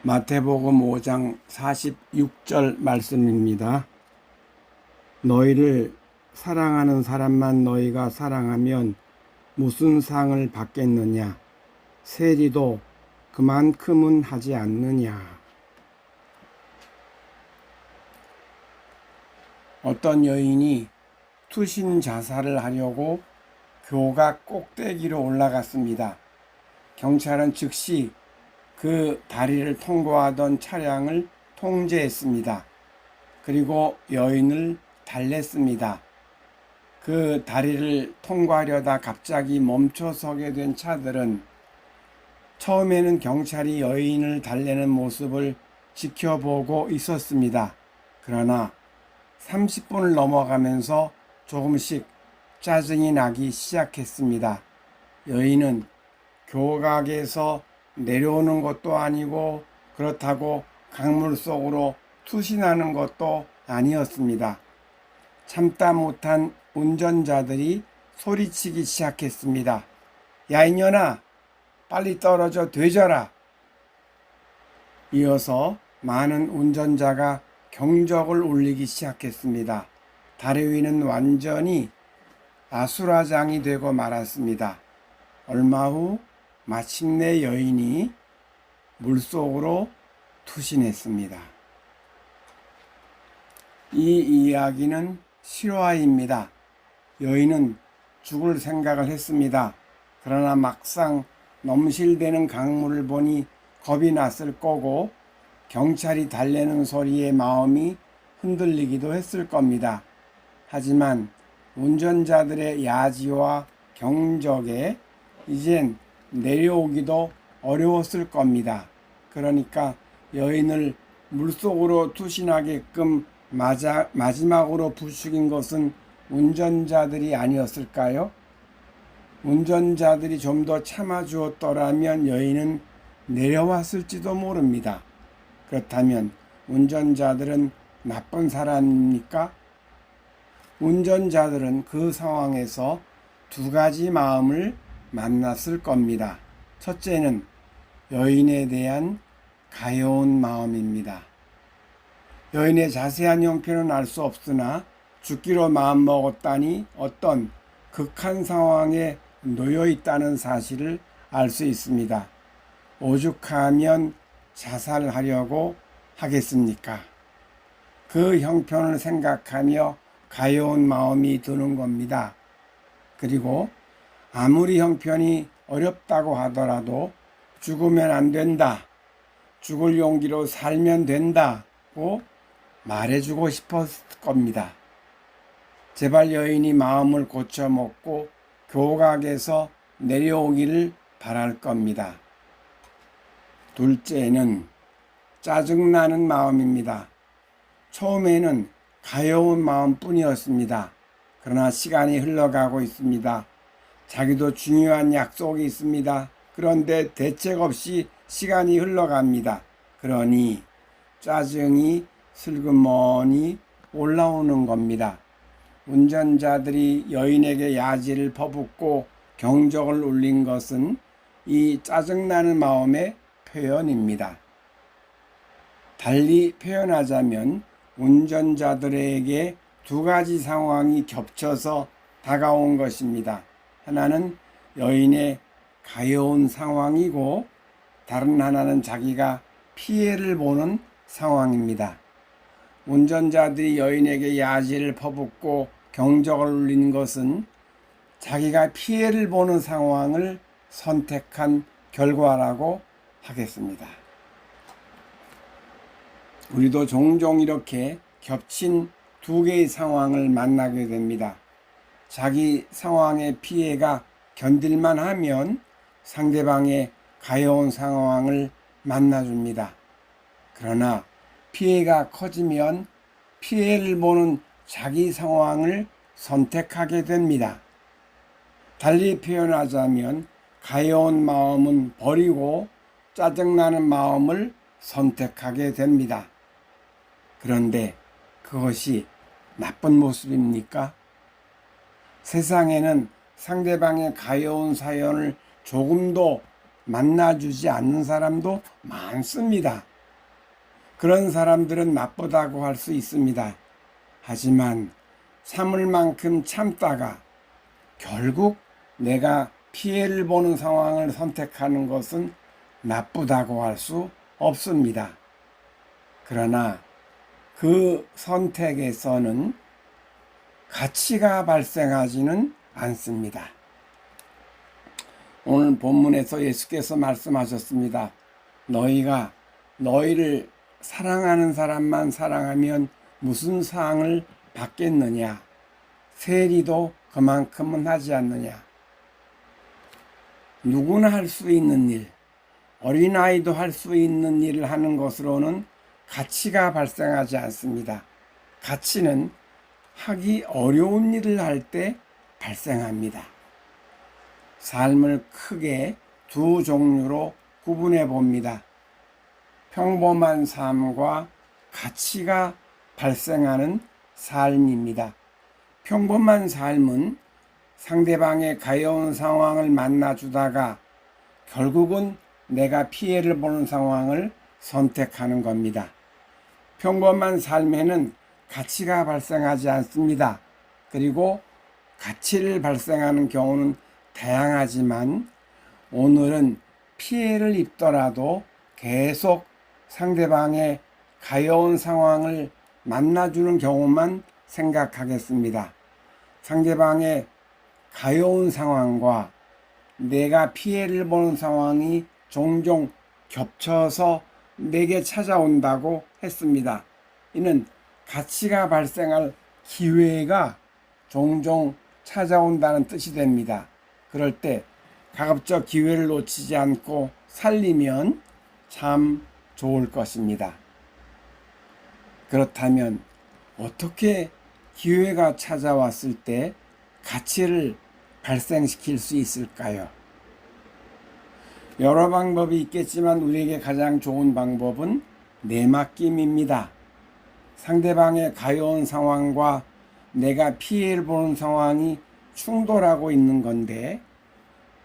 마태복음 5장 46절 말씀입니다. 너희를 사랑하는 사람만 너희가 사랑하면 무슨 상을 받겠느냐? 세리도 그만큼은 하지 않느냐? 어떤 여인이 투신 자살을 하려고 교각 꼭대기로 올라갔습니다. 경찰은 즉시 그 다리를 통과하던 차량을 통제했습니다. 그리고 여인을 달랬습니다. 그 다리를 통과하려다 갑자기 멈춰서게 된 차들은 처음에는 경찰이 여인을 달래는 모습을 지켜보고 있었습니다. 그러나 30분을 넘어가면서 조금씩 짜증이 나기 시작했습니다. 여인은 교각에서 내려오는 것도 아니고 그렇다고 강물 속으로 투신하는 것도 아니었습니다. 참다 못한 운전자들이 소리치기 시작했습니다. 야 이년아, 빨리 떨어져 되져라. 이어서 많은 운전자가 경적을 울리기 시작했습니다. 다리 위는 완전히 아수라장이 되고 말았습니다. 얼마 후 마침내 여인이 물속으로 투신했습니다. 이 이야기는 실화입니다. 여인은 죽을 생각을 했습니다. 그러나 막상 넘실대는 강물을 보니 겁이 났을 거고 경찰이 달래는 소리에 마음이 흔들리기도 했을 겁니다. 하지만 운전자들의 야지와 경적에 이젠 내려오기도 어려웠을 겁니다. 그러니까 여인을 물속으로 투신하게끔 마지막으로 부추긴 것은 운전자들이 아니었을까요? 운전자들이 좀 더 참아주었더라면 여인은 내려왔을지도 모릅니다. 그렇다면 운전자들은 나쁜 사람입니까? 운전자들은 그 상황에서 두 가지 마음을 만났을 겁니다. 첫째는 여인에 대한 가여운 마음입니다. 여인의 자세한 형편은 알 수 없으나 죽기로 마음먹었다니 어떤 극한 상황에 놓여 있다는 사실을 알 수 있습니다. 오죽하면 자살하려고 하겠습니까? 그 형편을 생각하며 가여운 마음이 드는 겁니다. 그리고 아무리 형편이 어렵다고 하더라도 죽으면 안 된다, 죽을 용기로 살면 된다고 말해주고 싶었을 겁니다. 제발 여인이 마음을 고쳐먹고 교각에서 내려오기를 바랄 겁니다. 둘째는 짜증나는 마음입니다. 처음에는 가여운 마음뿐이었습니다. 그러나 시간이 흘러가고 있습니다. 자기도 중요한 약속이 있습니다. 그런데 대책 없이 시간이 흘러갑니다. 그러니 짜증이 슬그머니 올라오는 겁니다. 운전자들이 여인에게 야지를 퍼붓고 경적을 울린 것은 이 짜증나는 마음의 표현입니다. 달리 표현하자면 운전자들에게 두 가지 상황이 겹쳐서 다가온 것입니다. 하나는 여인의 가여운 상황이고 다른 하나는 자기가 피해를 보는 상황입니다. 운전자들이 여인에게 야지를 퍼붓고 경적을 울린 것은 자기가 피해를 보는 상황을 선택한 결과라고 하겠습니다. 우리도 종종 이렇게 겹친 두 개의 상황을 만나게 됩니다. 자기 상황의 피해가 견딜만 하면 상대방의 가여운 상황을 만나줍니다. 그러나 피해가 커지면 피해를 보는 자기 상황을 선택하게 됩니다. 달리 표현하자면 가여운 마음은 버리고 짜증나는 마음을 선택하게 됩니다. 그런데 그것이 나쁜 모습입니까? 세상에는 상대방의 가여운 사연을 조금도 만나주지 않는 사람도 많습니다. 그런 사람들은 나쁘다고 할 수 있습니다. 하지만 참을 만큼 참다가 결국 내가 피해를 보는 상황을 선택하는 것은 나쁘다고 할 수 없습니다. 그러나 그 선택에서는 가치가 발생하지는 않습니다. 오늘 본문에서 예수께서 말씀하셨습니다. 너희가 너희를 사랑하는 사람만 사랑하면 무슨 상을 받겠느냐? 세리도 그만큼은 하지 않느냐? 누구나 할 수 있는 일, 어린아이도 할 수 있는 일을 하는 것으로는 가치가 발생하지 않습니다. 가치는 하기 어려운 일을 할 때 발생합니다. 삶을 크게 두 종류로 구분해 봅니다. 평범한 삶과 가치가 발생하는 삶입니다. 평범한 삶은 상대방의 가여운 상황을 만나주다가 결국은 내가 피해를 보는 상황을 선택하는 겁니다. 평범한 삶에는 가치가 발생하지 않습니다. 그리고 가치를 발생하는 경우는 다양하지만 오늘은 피해를 입더라도 계속 상대방의 가여운 상황을 만나주는 경우만 생각하겠습니다. 상대방의 가여운 상황과 내가 피해를 보는 상황이 종종 겹쳐서 내게 찾아온다고 했습니다. 이는 가치가 발생할 기회가 종종 찾아온다는 뜻이 됩니다. 그럴 때 가급적 기회를 놓치지 않고 살리면 참 좋을 것입니다. 그렇다면 어떻게 기회가 찾아왔을 때 가치를 발생시킬 수 있을까요? 여러 방법이 있겠지만 우리에게 가장 좋은 방법은 내맡김입니다. 상대방의 가여운 상황과 내가 피해를 보는 상황이 충돌하고 있는 건데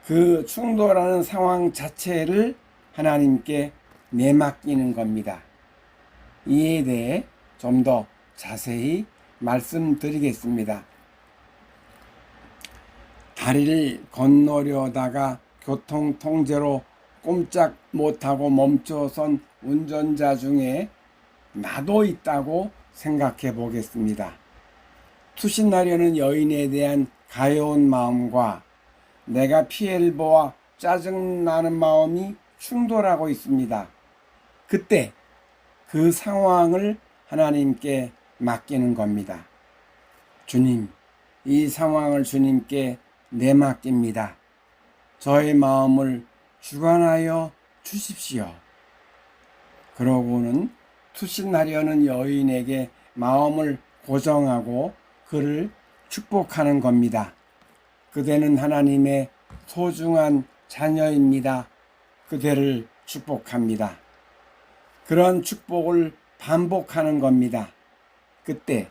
그 충돌하는 상황 자체를 하나님께 내맡기는 겁니다. 이에 대해 좀 더 자세히 말씀드리겠습니다. 다리를 건너려다가 교통 통제로 꼼짝 못하고 멈춰선 운전자 중에 나도 있다고 생각해 보겠습니다. 투신하려는 여인에 대한 가여운 마음과 내가 피해를 보아 짜증나는 마음이 충돌하고 있습니다. 그때 그 상황을 하나님께 맡기는 겁니다. 주님, 이 상황을 주님께 내맡깁니다. 저의 마음을 주관하여 주십시오. 그러고는 투신하려는 여인에게 마음을 고정하고 그를 축복하는 겁니다. 그대는 하나님의 소중한 자녀입니다. 그대를 축복합니다. 그런 축복을 반복하는 겁니다. 그때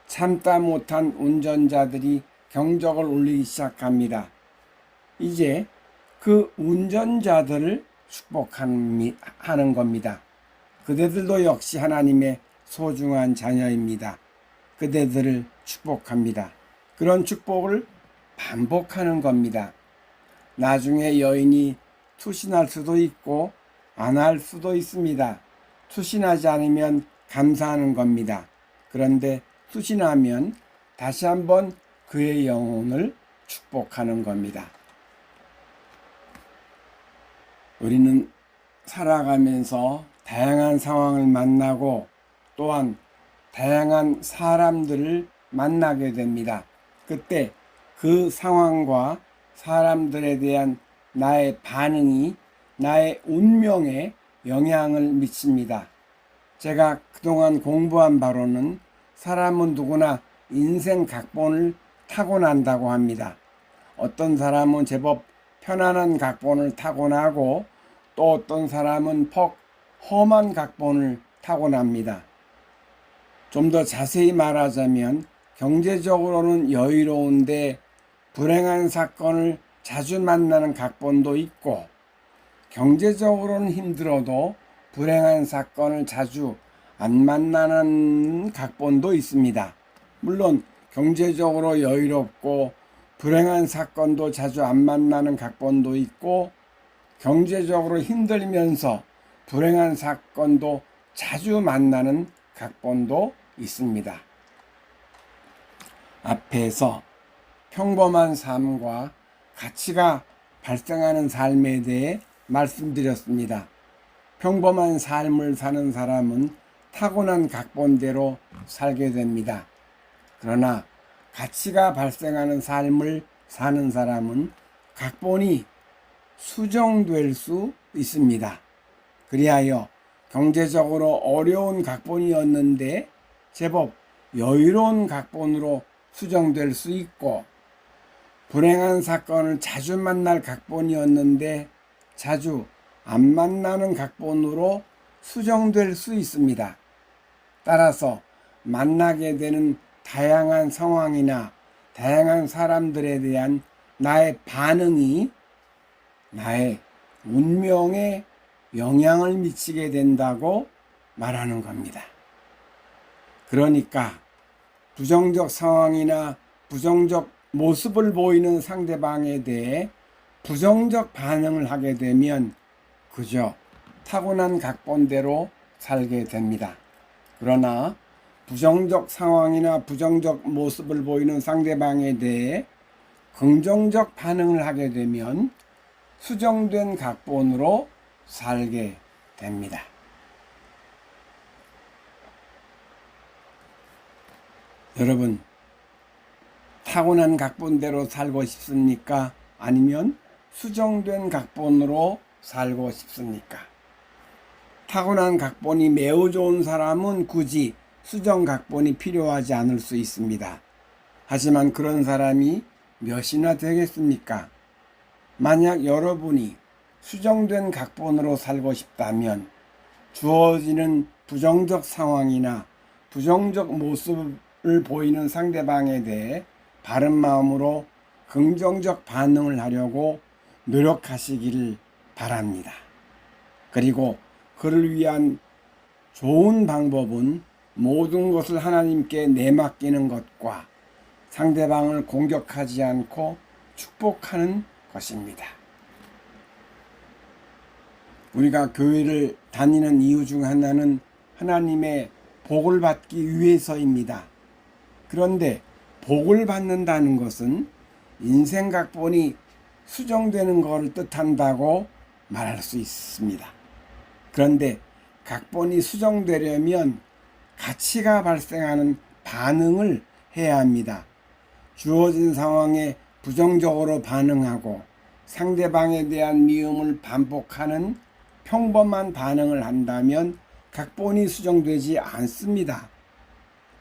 참다 못한 운전자들이 경적을 울리기 시작합니다. 이제 그 운전자들을 축복하는 겁니다. 그대들도 역시 하나님의 소중한 자녀입니다. 그대들을 축복합니다. 그런 축복을 반복하는 겁니다. 나중에 여인이 투신할 수도 있고 안 할 수도 있습니다. 투신하지 않으면 감사하는 겁니다. 그런데 투신하면 다시 한번 그의 영혼을 축복하는 겁니다. 우리는 살아가면서 다양한 상황을 만나고 또한 다양한 사람들을 만나게 됩니다. 그때 그 상황과 사람들에 대한 나의 반응이 나의 운명에 영향을 미칩니다. 제가 그동안 공부한 바로는 사람은 누구나 인생 각본을 타고난다고 합니다. 어떤 사람은 제법 편안한 각본을 타고나고 또 어떤 사람은 퍽 험한 각본을 타고납니다. 좀 더 자세히 말하자면 경제적으로는 여유로운데 불행한 사건을 자주 만나는 각본도 있고 경제적으로는 힘들어도 불행한 사건을 자주 안 만나는 각본도 있습니다. 물론 경제적으로 여유롭고 불행한 사건도 자주 안 만나는 각본도 있고, 경제적으로 힘들면서 불행한 사건도 자주 만나는 각본도 있습니다. 앞에서 평범한 삶과 가치가 발생하는 삶에 대해 말씀드렸습니다. 평범한 삶을 사는 사람은 타고난 각본대로 살게 됩니다. 그러나 가치가 발생하는 삶을 사는 사람은 각본이 수정될 수 있습니다. 그리하여 경제적으로 어려운 각본이었는데 제법 여유로운 각본으로 수정될 수 있고, 불행한 사건을 자주 만날 각본이었는데 자주 안 만나는 각본으로 수정될 수 있습니다. 따라서 만나게 되는 다양한 상황이나 다양한 사람들에 대한 나의 반응이 나의 운명에 영향을 미치게 된다고 말하는 겁니다. 그러니까 부정적 상황이나 부정적 모습을 보이는 상대방에 대해 부정적 반응을 하게 되면 그저 타고난 각본대로 살게 됩니다. 그러나 부정적 상황이나 부정적 모습을 보이는 상대방에 대해 긍정적 반응을 하게 되면 수정된 각본으로 살게 됩니다. 여러분, 타고난 각본대로 살고 싶습니까? 아니면 수정된 각본으로 살고 싶습니까? 타고난 각본이 매우 좋은 사람은 굳이 수정 각본이 필요하지 않을 수 있습니다. 하지만 그런 사람이 몇이나 되겠습니까? 만약 여러분이 수정된 각본으로 살고 싶다면 주어지는 부정적 상황이나 부정적 모습을 보이는 상대방에 대해 바른 마음으로 긍정적 반응을 하려고 노력하시기를 바랍니다. 그리고 그를 위한 좋은 방법은 모든 것을 하나님께 내맡기는 것과 상대방을 공격하지 않고 축복하는 것입니다. 우리가 교회를 다니는 이유 중 하나는 하나님의 복을 받기 위해서입니다. 그런데 복을 받는다는 것은 인생 각본이 수정되는 것을 뜻한다고 말할 수 있습니다. 그런데 각본이 수정되려면 가치가 발생하는 반응을 해야 합니다. 주어진 상황에 부정적으로 반응하고 상대방에 대한 미움을 반복하는 평범한 반응을 한다면 각본이 수정되지 않습니다.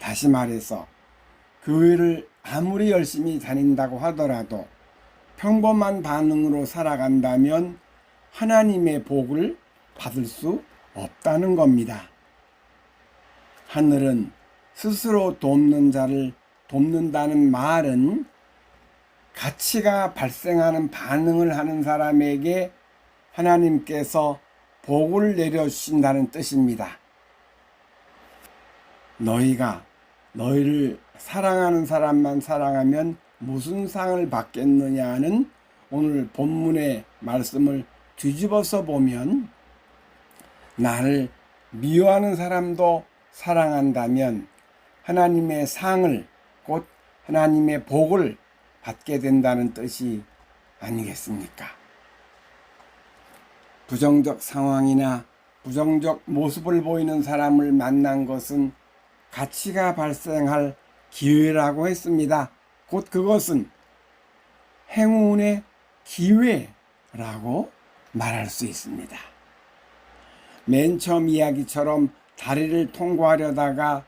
다시 말해서 교회를 아무리 열심히 다닌다고 하더라도 평범한 반응으로 살아간다면 하나님의 복을 받을 수 없다는 겁니다. 하늘은 스스로 돕는 자를 돕는다는 말은 가치가 발생하는 반응을 하는 사람에게 하나님께서 복을 내려주신다는 뜻입니다. 너희가 너희를 사랑하는 사람만 사랑하면 무슨 상을 받겠느냐는 오늘 본문의 말씀을 뒤집어서 보면 나를 미워하는 사람도 사랑한다면 하나님의 상을 곧 하나님의 복을 받게 된다는 뜻이 아니겠습니까? 부정적 상황이나 부정적 모습을 보이는 사람을 만난 것은 가치가 발생할 기회라고 했습니다. 곧 그것은 행운의 기회라고 말할 수 있습니다. 맨 처음 이야기처럼 다리를 통과하려다가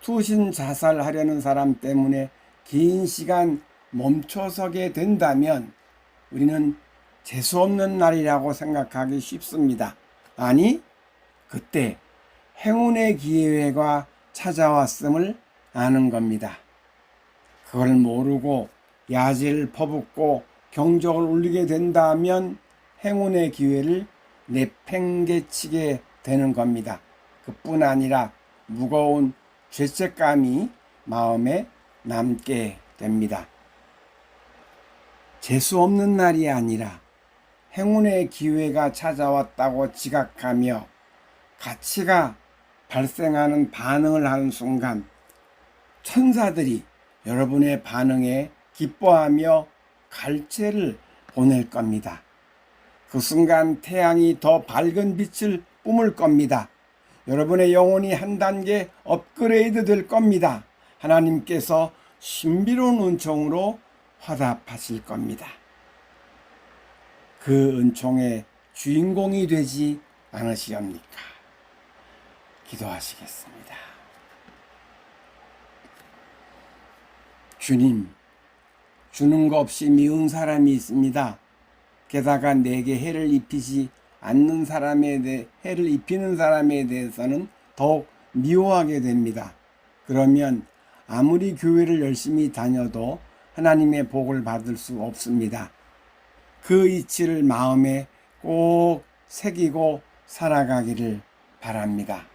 투신 자살하려는 사람 때문에 긴 시간 멈춰서게 된다면 우리는 재수없는 날이라고 생각하기 쉽습니다. 아니, 그때 행운의 기회가 찾아왔음을 아는 겁니다. 그걸 모르고 야지를 퍼붓고 경적을 울리게 된다면 행운의 기회를 내팽개치게 되는 겁니다. 그뿐 아니라 무거운 죄책감이 마음에 남게 됩니다. 재수 없는 날이 아니라 행운의 기회가 찾아왔다고 지각하며 가치가 발생하는 반응을 하는 순간 천사들이 여러분의 반응에 기뻐하며 갈채를 보낼 겁니다. 그 순간 태양이 더 밝은 빛을 뿜을 겁니다. 여러분의 영혼이 한 단계 업그레이드 될 겁니다. 하나님께서 신비로운 은총으로 화답하실 겁니다. 그 은총의 주인공이 되지 않으시렵니까? 기도하시겠습니다. 주님, 주는 거 없이 미운 사람이 있습니다. 게다가 내게 해를 입히지 않는 해를 입히는 사람에 대해서는 더욱 미워하게 됩니다. 그러면 아무리 교회를 열심히 다녀도 하나님의 복을 받을 수 없습니다. 그 이치를 마음에 꼭 새기고 살아가기를 바랍니다.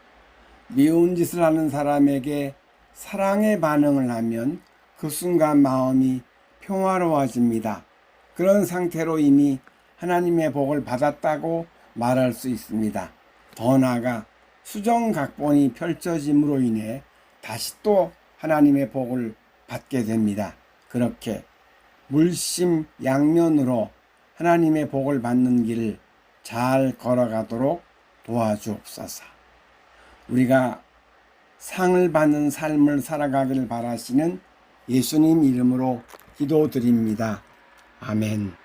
미운 짓을 하는 사람에게 사랑의 반응을 하면 그 순간 마음이 평화로워집니다. 그런 상태로 이미 하나님의 복을 받았다고 말할 수 있습니다. 더 나아가 수정각본이 펼쳐짐으로 인해 다시 또 하나님의 복을 받게 됩니다. 그렇게 물심양면으로 하나님의 복을 받는 길을 잘 걸어가도록 도와주옵소서. 우리가 상을 받는 삶을 살아가기를 바라시는 예수님 이름으로 기도드립니다. 아멘.